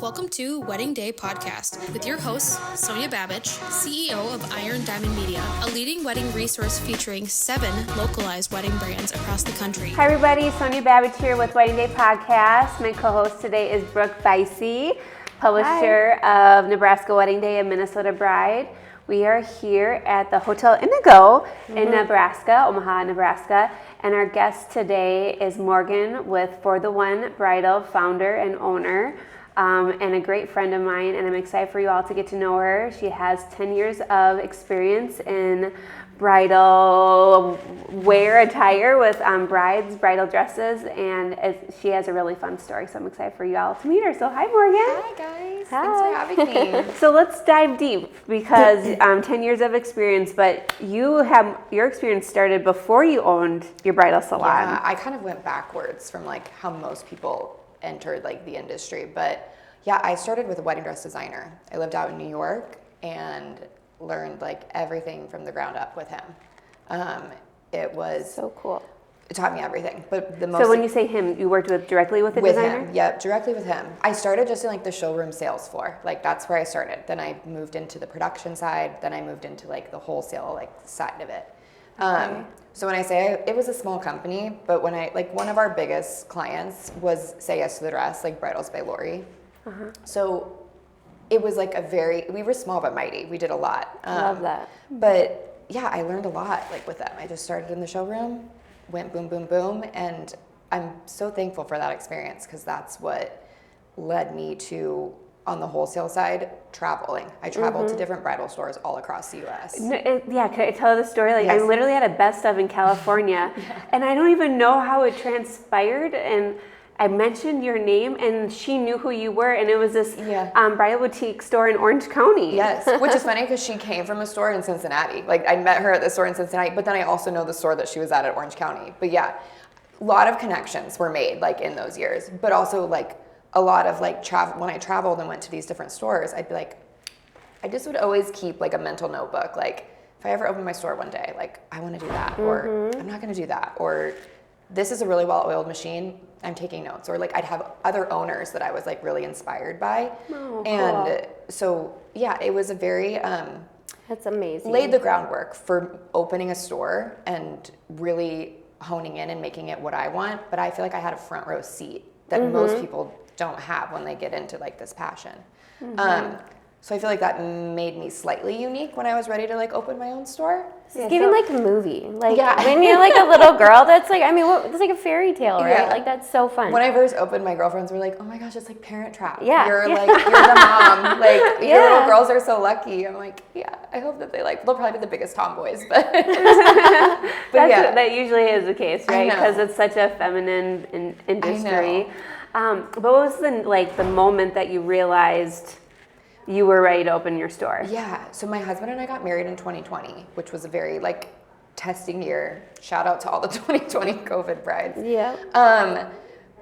Welcome to Wedding Day Podcast with your hosts, Sonja Babich, CEO of Iron Diamond Media, a leading wedding resource featuring 7 localized wedding brands across the country. Hi everybody, Sonja Babich here with Wedding Day Podcast. My co-host today is Brooke Beise, publisher of Nebraska Wedding Day and Minnesota Bride. We are here at the Hotel Indigo in Nebraska, Omaha, Nebraska. And our guest today is Morgan with For the One Bridal, founder and owner. And a great friend of mine, and I'm excited for you all to get to know her. She has 10 years of experience in bridal wear attire with brides, bridal dresses, and she has a really fun story, so I'm excited for you all to meet her. So hi, Morgan. Hi, guys. Thanks for having me. So let's dive deep, because 10 years of experience, but your experience started before you owned your bridal salon. Yeah, I kind of went backwards from like how most people entered like the industry, but yeah, I started with a wedding dress designer. I lived out in New York and learned like everything from the ground up with him. It was So cool. It taught me everything, but the most. So when you say him, you worked directly with the designer? With him, yep, directly with him. I started just in like the showroom sales floor, like that's where I started. Then I moved into the production side. Then I moved into like the wholesale like side of it. So when I say it was a small company, but when one of our biggest clients was Say Yes to the Dress, like Bridals by Lori. So it was like we were small but mighty. We did a lot. Love that. But yeah, I learned a lot like with them. I just started in the showroom, went boom, boom, boom. And I'm so thankful for that experience, because that's what led me to, on the wholesale side, traveling. I traveled to different bridal stores all across the U.S. Can I tell the story? Like, yes. I literally had a best of in California, and I don't even know how it transpired. And I mentioned your name, and she knew who you were, and it was this bridal boutique store in Orange County. Yes, which is funny because she came from a store in Cincinnati. Like, I met her at the store in Cincinnati, but then I also know the store that she was at Orange County. But yeah, a lot of connections were made like in those years, but also like a lot of like when I traveled and went to these different stores, I'd be like, I just would always keep like a mental notebook. Like, if I ever open my store one day, like, I want to do that, or I'm not going to do that, or this is a really well-oiled machine, I'm taking notes. Or like, I'd have other owners that I was like really inspired by. And so yeah, it was a very that's amazing. Laid the groundwork for opening a store and really honing in and making it what I want. But I feel like I had a front row seat that most people don't have when they get into like this passion. So I feel like that made me slightly unique when I was ready to like open my own store. It's giving like a movie. Like when you're like a little girl, that's like, I mean, it's like a fairy tale, right? Yeah. Like that's so fun. When I first opened, my girlfriends were like, oh my gosh, it's like Parent Trap. Yeah. You're like, you're the mom. Like, your little girls are so lucky. I'm like, yeah, I hope that they'll probably be the biggest tomboys, but. That usually is the case, right? Because it's such a feminine industry. But what was the moment that you realized you were ready to open your store? Yeah, so my husband and I got married in 2020, which was a very like testing year. Shout out to all the 2020 COVID brides. Yeah.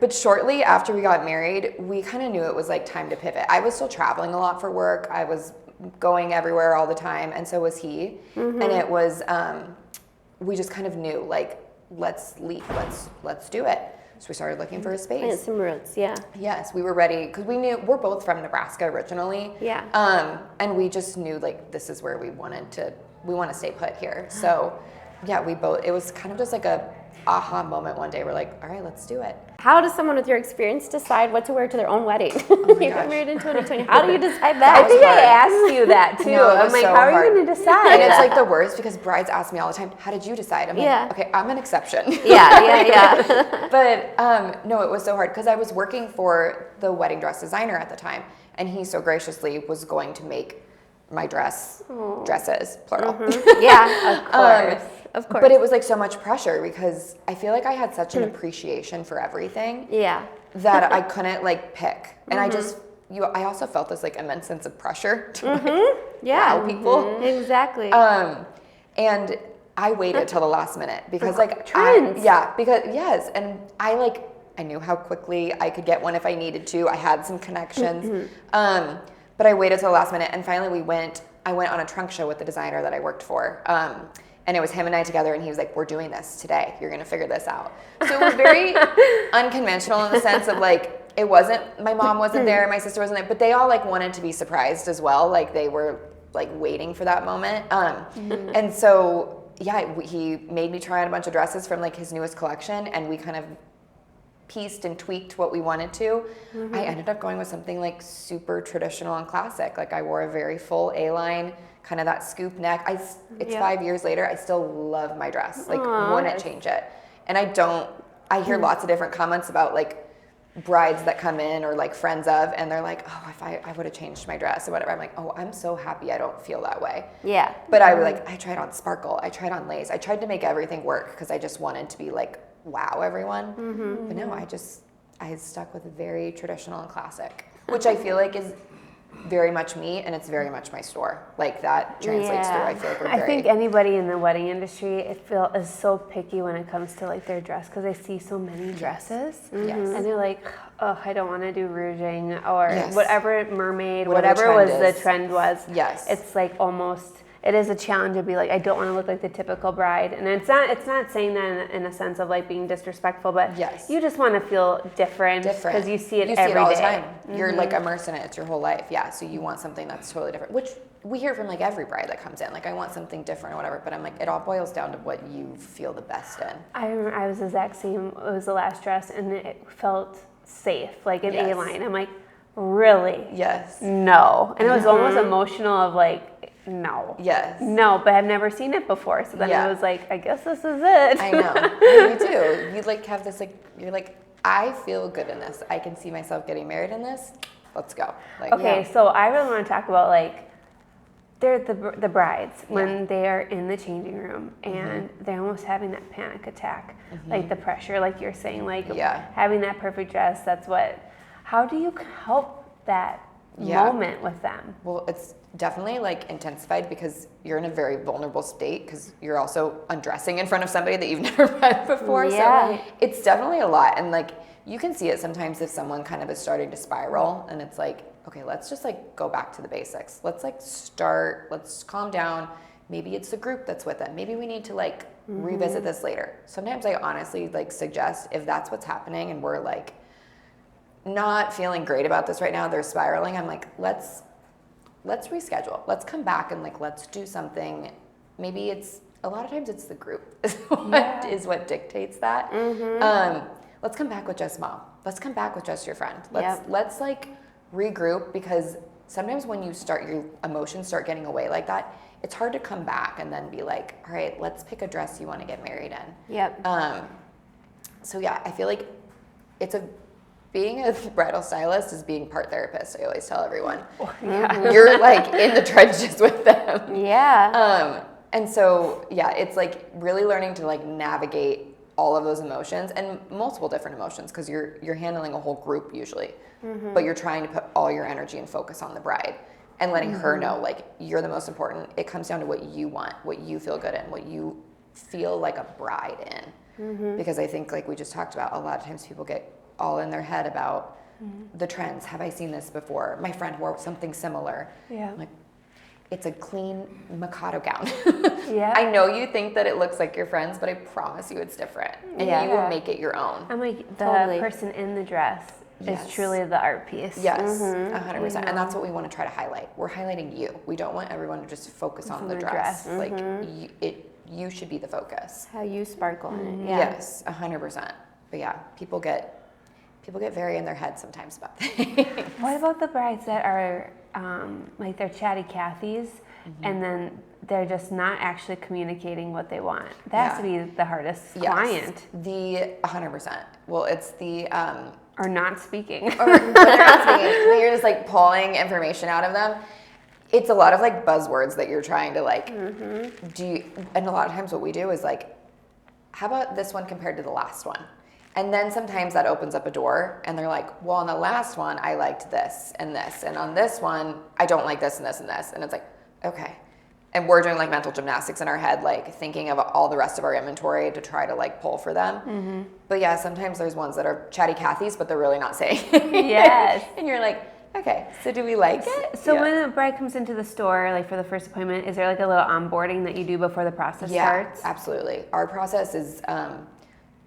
But shortly after we got married, we kind of knew it was like time to pivot. I was still traveling a lot for work. I was going everywhere all the time, and so was he. And it was, we just kind of knew like, let's leave, let's do it. So we started looking for a space. Plant some roots, yeah. Yes, we were ready because we knew we're both from Nebraska originally. Yeah. And we just knew like this is where we want to stay put here. So yeah, it was kind of just like a aha moment one day. We're like, all right, let's do it. How does someone with your experience decide what to wear to their own wedding? Oh you got married in 2020. How do you decide that? I think I asked you that too. I'm like, how are you going to decide? And it's like the worst because brides ask me all the time, how did you decide? I'm like, okay, I'm an exception. Yeah. But no, it was so hard because I was working for the wedding dress designer at the time, and he so graciously was going to make my dresses, plural. Yeah, of course. But it was like so much pressure because I feel like I had such an appreciation for everything. Yeah. That I couldn't like pick. And I also felt this like immense sense of pressure to wow people. Exactly. And I waited till the last minute because like trends. And I knew how quickly I could get one if I needed to. I had some connections. But I waited till the last minute, and finally I went on a trunk show with the designer that I worked for. And it was him and I together, and he was like, we're doing this today. You're going to figure this out. So it was very unconventional in the sense of like, it wasn't, my mom wasn't there, my sister wasn't there, but they all like wanted to be surprised as well. Like they were like waiting for that moment. And so, yeah, he made me try on a bunch of dresses from like his newest collection, and we kind of pieced and tweaked what we wanted to. I ended up going with something like super traditional and classic. Like I wore a very full A-line, kind of that scoop neck. It's 5 years later, I still love my dress. Like wouldn't change it. And I hear lots of different comments about like brides that come in or like friends of, and they're like, oh, if I would have changed my dress or whatever. I'm like, oh, I'm so happy I don't feel that way. Yeah. But I tried on sparkle, I tried on lace, I tried to make everything work because I just wanted to be like, wow, everyone. But no, I stuck with a very traditional and classic, which I feel like is very much me, and it's very much my store. Like that translates through. I feel like I think anybody in the wedding industry is so picky when it comes to like their dress, because they see so many dresses, and they're like, oh, I don't want to do rouging or whatever mermaid, whatever was the trend was. Yes, it's like almost. It is a challenge to be like, I don't want to look like the typical bride. And it's not saying that in a sense of like being disrespectful, but you just want to feel different because you see it every day. All the time. You're like immersed in it. It's your whole life. Yeah. So you want something that's totally different, which we hear from like every bride that comes in. Like, I want something different or whatever, but I'm like, it all boils down to what you feel the best in. I remember I was the exact same. It was the last dress, and it felt safe, like an A-line. I'm like, really? Yes. No. And it was almost emotional of like, no. Yes. No, but I've never seen it before. So then I was like, I guess this is it. I know. You do. You like have this like, you're like, I feel good in this. I can see myself getting married in this. Let's go. Like, okay, so I really want to talk about like, they're the brides when they are in the changing room and they're almost having that panic attack, like the pressure, like you're saying, like having that perfect dress. How do you help that moment with them? Well, it's definitely like intensified because you're in a very vulnerable state because you're also undressing in front of somebody that you've never met before. So it's definitely a lot. And like, you can see it sometimes if someone kind of is starting to spiral and it's like, okay, let's just like go back to the basics. Let's like let's calm down. Maybe it's the group that's with them. Maybe we need to like revisit this later. Sometimes I honestly like suggest if that's what's happening and we're like not feeling great about this right now, they're spiraling. I'm like, let's reschedule. Let's come back and like, let's do something. Maybe a lot of times it's the group is what dictates that. Let's come back with just mom. Let's come back with just your friend. Let's like regroup, because sometimes when your emotions start getting away like that, it's hard to come back and then be like, all right, let's pick a dress you want to get married in. So yeah, I feel like being a bridal stylist is being part therapist. I always tell everyone. You're like in the trenches with them. And so it's like really learning to like navigate all of those emotions and multiple different emotions, because you're handling a whole group usually, but you're trying to put all your energy and focus on the bride and letting her know like you're the most important. It comes down to what you want, what you feel good in, what you feel like a bride in. Because I think like we just talked about, a lot of times people get all in their head about the trends. Have I seen this before? My friend wore something similar. Like, it's a clean Mikado gown. I know you think that it looks like your friend's, but I promise you it's different. And you will make it your own. I'm like, the person in the dress is truly the art piece. 100%. And that's what we want to try to highlight. We're highlighting you. We don't want everyone to just focus on the dress. Like, you should be the focus. How you sparkle in it. Yes, 100%. But yeah, people get very in their head sometimes about things. What about the brides that are like they're chatty Cathys and then they're just not actually communicating what they want? That has to be the hardest client. The 100%. Well, it's the or not speaking. Or when they're not speaking, you're just like pulling information out of them. It's a lot of like buzzwords that you're trying to like do. And a lot of times what we do is like, how about this one compared to the last one? And then sometimes that opens up a door and they're like, well, on the last one, I liked this. And on this one, I don't like this and this and this. And it's like, okay. And we're doing like mental gymnastics in our head, like thinking of all the rest of our inventory to try to like pull for them. But yeah, sometimes there's ones that are chatty Cathys, but they're really not saying it. And you're like, okay, so do we like it? So when a bride comes into the store, like for the first appointment, is there like a little onboarding that you do before the process starts? Yeah, absolutely. Our process is,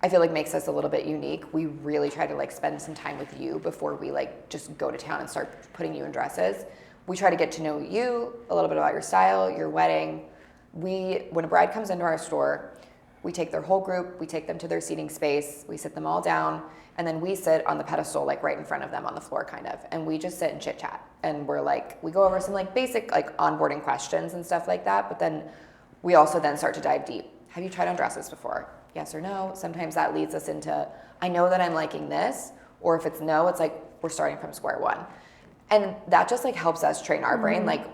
I feel like makes us a little bit unique. We really try to like spend some time with you before we like just go to town and start putting you in dresses. We try to get to know you, a little bit about your style, your wedding. When a bride comes into our store, we take their whole group, we take them to their seating space, we sit them all down, and then we sit on the pedestal, like right in front of them on the floor kind of, and we just sit and chit chat. And we're like, we go over some like basic like onboarding questions and stuff like that, but then we also then start to dive deep. Have you tried on dresses before? Yes or no? Sometimes that leads us into, I know that I'm liking this, or if it's no, it's like we're starting from square one. And that just like helps us train our brain. Like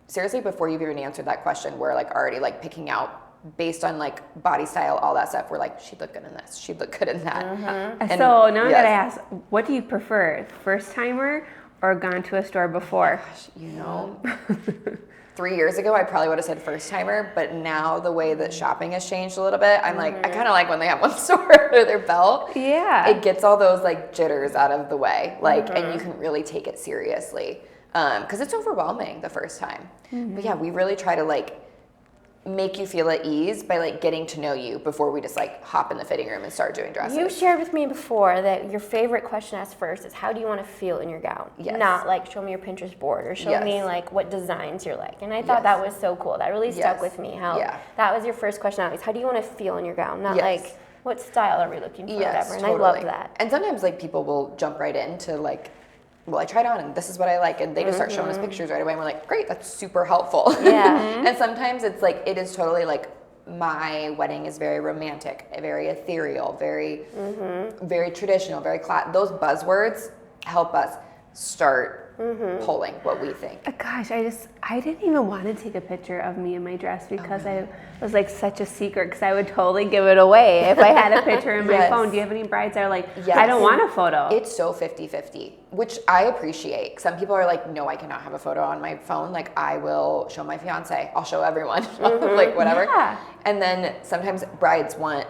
seriously, before you've even answered that question, we're like already like picking out based on like body style, all that stuff. We're like, she'd look good in this, she'd look good in that. And so now I gotta ask, what do you prefer, first timer or gone to a store before? Gosh, you know, 3 years ago, I probably would have said first timer, but now the way that shopping has changed a little bit, I'm like, I kind of like when they have one store under their belt. Yeah. It gets all those like jitters out of the way, like, and you can really take it seriously. Cause it's overwhelming the first time. But yeah, we really try to like make you feel at ease by like getting to know you before we just like hop in the fitting room and start doing dresses. You shared with me before that your favorite question asked first is how do you want to feel in your gown? Yes. Not like show me your Pinterest board or show me like what designs you're like. And I thought Yes. that was so cool. That really stuck Yes. with me. How Yeah. that was your first question always. How do you want to feel in your gown? Not Yes. like what style are we looking for, Yes, whatever. And totally. I love that. And sometimes like people will jump right into like, well, I tried on and this is what I like, and they just start showing us pictures right away, and we're like, great, that's super helpful. Yeah. And sometimes it's like, it is totally like, my wedding is very romantic, very ethereal, very, very traditional, very those buzzwords help us start pulling what we think. Gosh, I didn't even want to take a picture of me in my dress because I was like such a secret, because I would totally give it away if I had a picture in my Yes. phone. Do you have any brides that are like, Yes. I don't want a photo? It's so 50-50, which I appreciate. Some people are like, no, I cannot have a photo on my phone. Like, I will show my fiance. I'll show everyone. Like, whatever. Yeah. And then sometimes brides want,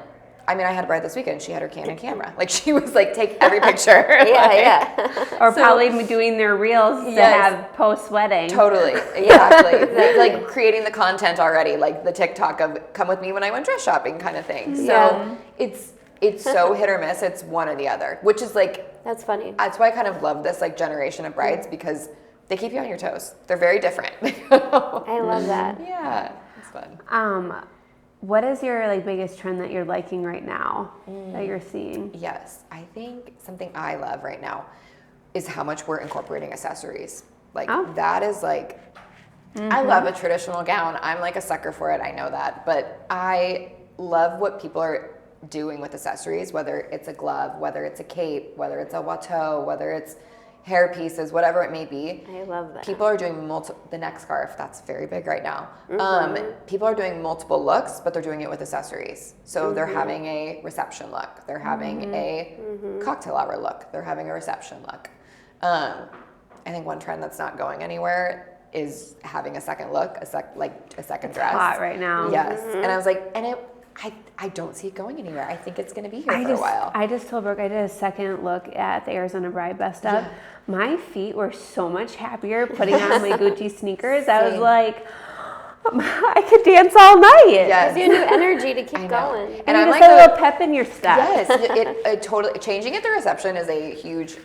I mean, I had a bride this weekend. She had her Canon camera. Like, she was like, take every picture. Yeah. Or probably doing their reels to Yes. have post-wedding. Totally, exactly. Like creating the content already, like the TikTok of come with me when I went dress shopping kind of thing. So Yeah. it's so hit or miss. It's one or the other, which is like, That's funny. that's why I kind of love this like generation of brides, because they keep you on your toes. They're very different. I love that. Yeah, it's fun. What is your like biggest trend that you're liking right now that you're seeing? Yes, I think something I love right now is how much we're incorporating accessories. Like that is like, I love a traditional gown. I'm like a sucker for it. I know that, but I love what people are doing with accessories, whether it's a glove, whether it's a cape, whether it's a watteau, whether it's hair pieces, whatever it may be. I love that. People are doing the neck scarf, that's very big right now. People are doing multiple looks, but they're doing it with accessories. So they're having a reception look, they're having a cocktail hour look, they're having a reception look. I think one trend that's not going anywhere is having a second look, a second dress. Hot right now. Yes, and I was like, I don't see it going anywhere. I think it's going to be here for a while. I just told Brooke I did a second look at the Arizona Bride Best Of. Yeah. My feet were so much happier putting on my Gucci sneakers. I was Same. like, I could dance all night. Yes. Gives you new energy to I keep know. going. And And you I'm just like have a little pep in your step. Yes, it totally changing at the reception is a huge.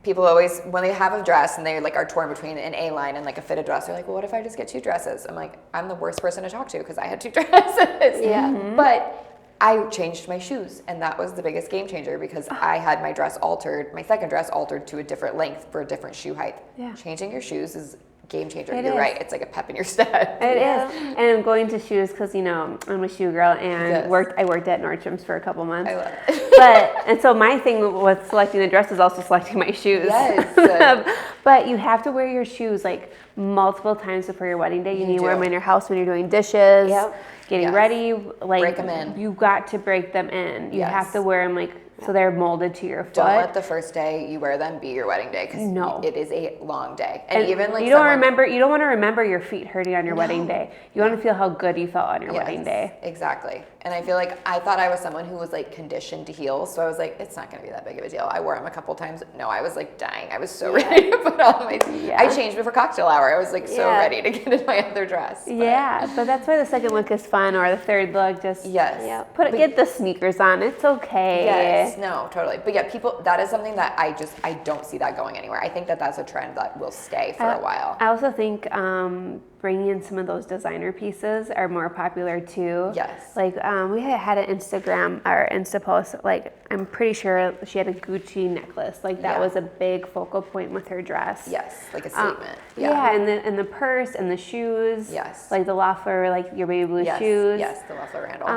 People always, when they have a dress and they like are torn between an A line and like a fitted dress, they're like, well, what if I just get two dresses? I'm like, I'm the worst person to talk to because I had two dresses. Yeah. But I changed my shoes, and that was the biggest game changer because I had my dress altered, my second dress altered to a different length for a different shoe height. Yeah. Changing your shoes is game changer. It You're is. right. It's like a pep in your step. It is. And I'm going to shoes because, you know, I'm a shoe girl and Yes. I worked at Nordstrom's for a couple months. I love it. And so my thing with selecting the dress is also selecting my shoes. Yes. But you have to wear your shoes like multiple times before your wedding day. You need to wear do. them in your house when you're doing dishes, Yep. getting Yes. ready. Like Break 'em in. You got to break them in. You have Yes. to wear them like so they're molded to your foot. Don't let the first day you wear them be your wedding day because No. it is a long day. And even like you don't someone- want to remember your feet hurting on your wedding day. You want to feel how good you felt on your wedding day. Exactly. And I feel like I thought I was someone who was like conditioned to heels. So I was like, it's not going to be that big of a deal. I wore them a couple times. No, I was like dying. I was so ready to put on my, I changed before cocktail hour. I was like so ready to get in my other dress. But. Yeah, but that's why the second look is fun, or the third look, just get the sneakers on. It's okay. Yes, no, totally. But yeah, people, that is something that I don't see that going anywhere. I think that that's a trend that will stay for a while. I also think bringing in some of those designer pieces are more popular too. Yes. Like we had an Instagram or Insta post, like I'm pretty sure she had a Gucci necklace. Like that was a big focal point with her dress. Yes, like a statement. And the purse and the shoes. Yes. Like the Loeffler, like your baby blue shoes. Yes, the Loeffler Randall.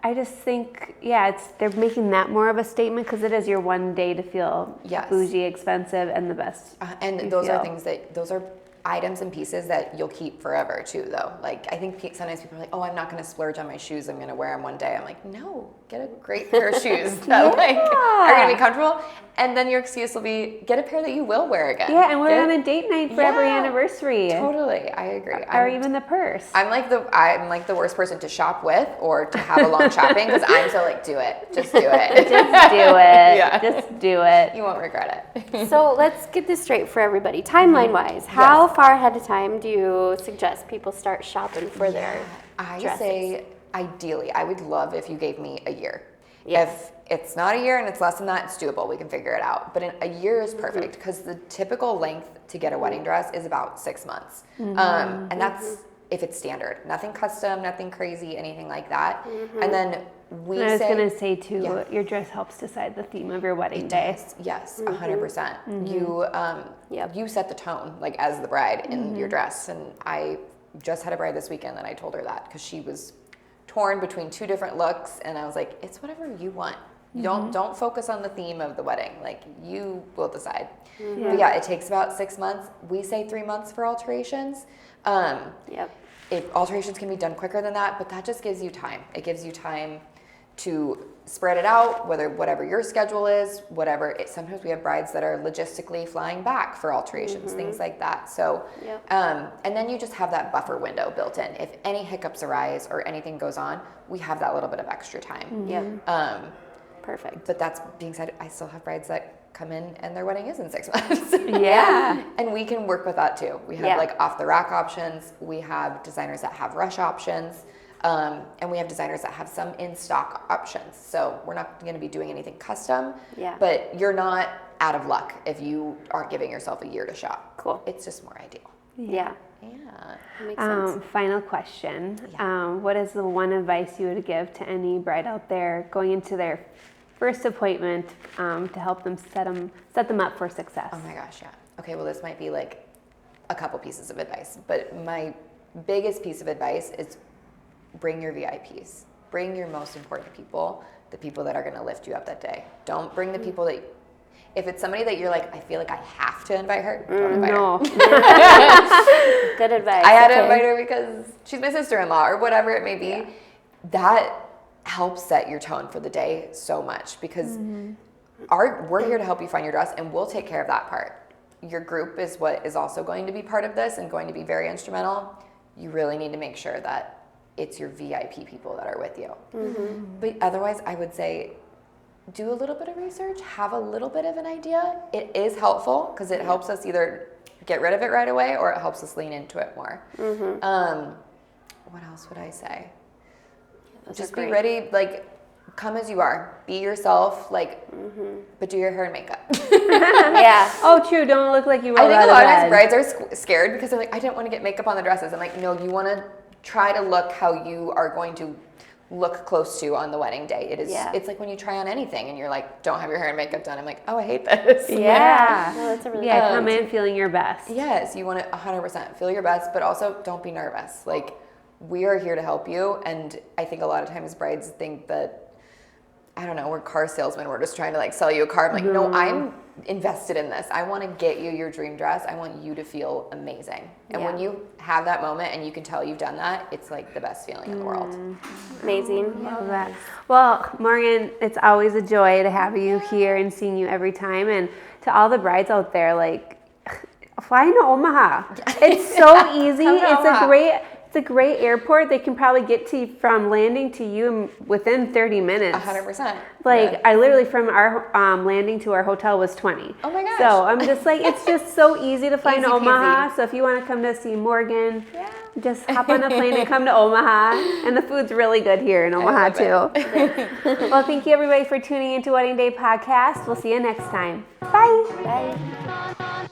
I just think, they're making that more of a statement because it is your one day to feel bougie, expensive, and the best. And those are things those are items and pieces that you'll keep forever too, though. Like I think sometimes people are like, oh, I'm not going to splurge on my shoes. I'm going to wear them one day. I'm like, no, get a great pair of shoes that like are going to be comfortable. And then your excuse will be get a pair that you will wear again. Yeah, and wear it on a date night for every anniversary. Totally, I agree. Or even the purse. I'm like the worst person to shop with or to have alone shopping because I'm so like, do it, just do it, just do it, just do it. You won't regret it. So let's get this straight for everybody. Timeline-wise, how far ahead of time do you suggest people start shopping for their dresses? I say ideally, I would love if you gave me a year. If it's not a year and it's less than that, it's doable. We can figure it out. But a year is perfect because the typical length to get a wedding dress is about 6 months. And that's if it's standard. Nothing custom, nothing crazy, anything like that. And then I was going to say too, your dress helps decide the theme of your wedding day. Yes, 100%. You set the tone like as the bride in your dress. And I just had a bride this weekend and I told her that because she was torn between two different looks, and I was like, it's whatever you want. Don't focus on the theme of the wedding. Like you will decide. But it takes about 6 months. We say 3 months for alterations. If alterations can be done quicker than that, but that just gives you time. It gives you time to spread it out, whatever your schedule is, sometimes we have brides that are logistically flying back for alterations, things like that. So, and then you just have that buffer window built in. If any hiccups arise or anything goes on, we have that little bit of extra time. Perfect. But that's being said, I still have brides that come in and their wedding is in 6 months. And we can work with that too. We have like off the rack options. We have designers that have rush options. And we have designers that have some in-stock options. So we're not going to be doing anything custom, but you're not out of luck if you aren't giving yourself a year to shop. Cool. It's just more ideal. Yeah. That makes sense. Final question. What is the one advice you would give to any bride out there going into their first appointment to help them set them up for success? Oh my gosh, Okay, well this might be like a couple pieces of advice, but my biggest piece of advice is bring your VIPs. Bring your most important people, the people that are going to lift you up that day. Don't bring the people that, if it's somebody that you're like, I feel like I have to invite her, don't invite her. Good advice. I had to invite her because she's my sister-in-law or whatever it may be. That helps set your tone for the day so much because we're here to help you find your dress and we'll take care of that part. Your group is what is also going to be part of this and going to be very instrumental. You really need to make sure that it's your VIP people that are with you. But otherwise, I would say do a little bit of research, have a little bit of an idea. It is helpful because it helps us either get rid of it right away or it helps us lean into it more. What else would I say? Just be ready, like come as you are. Be yourself, like, but do your hair and makeup. Oh, true. Don't look like you rolled I think out a lot of of bed. times brides are scared because they're like, I didn't want to get makeup on the dresses. I'm like, no, you want to try to look how you are going to look close to on the wedding day. It is. It's like when you try on anything and you're like, don't have your hair and makeup done. I'm like, oh, I hate this. No, that's a really good come in feeling your best. Yes, you want to 100% feel your best, but also don't be nervous. Like, we are here to help you. And I think a lot of times brides think that, I don't know, we're car salesmen. We're just trying to like sell you a car. I'm like, no, I'm invested in this. I want to get you your dream dress. I want you to feel amazing. And when you have that moment and you can tell you've done that, it's like the best feeling in the world. Amazing. Love that. Well, Morgan, it's always a joy to have you here and seeing you every time. And to all the brides out there, like, fly to Omaha. It's so easy. It's a great It's a great airport. They can probably get to from landing to you within 30 minutes. 100%. Like Yeah. I literally from our landing to our hotel was 20. Oh my gosh. So I'm just like, it's just so easy to find Easy Omaha. peasy. So if you want to come to see Morgan, just hop on a plane and come to Omaha. And the food's really good here in Omaha too. Well, thank you everybody for tuning into Wedding Day Podcast. We'll see you next time. Bye. Bye.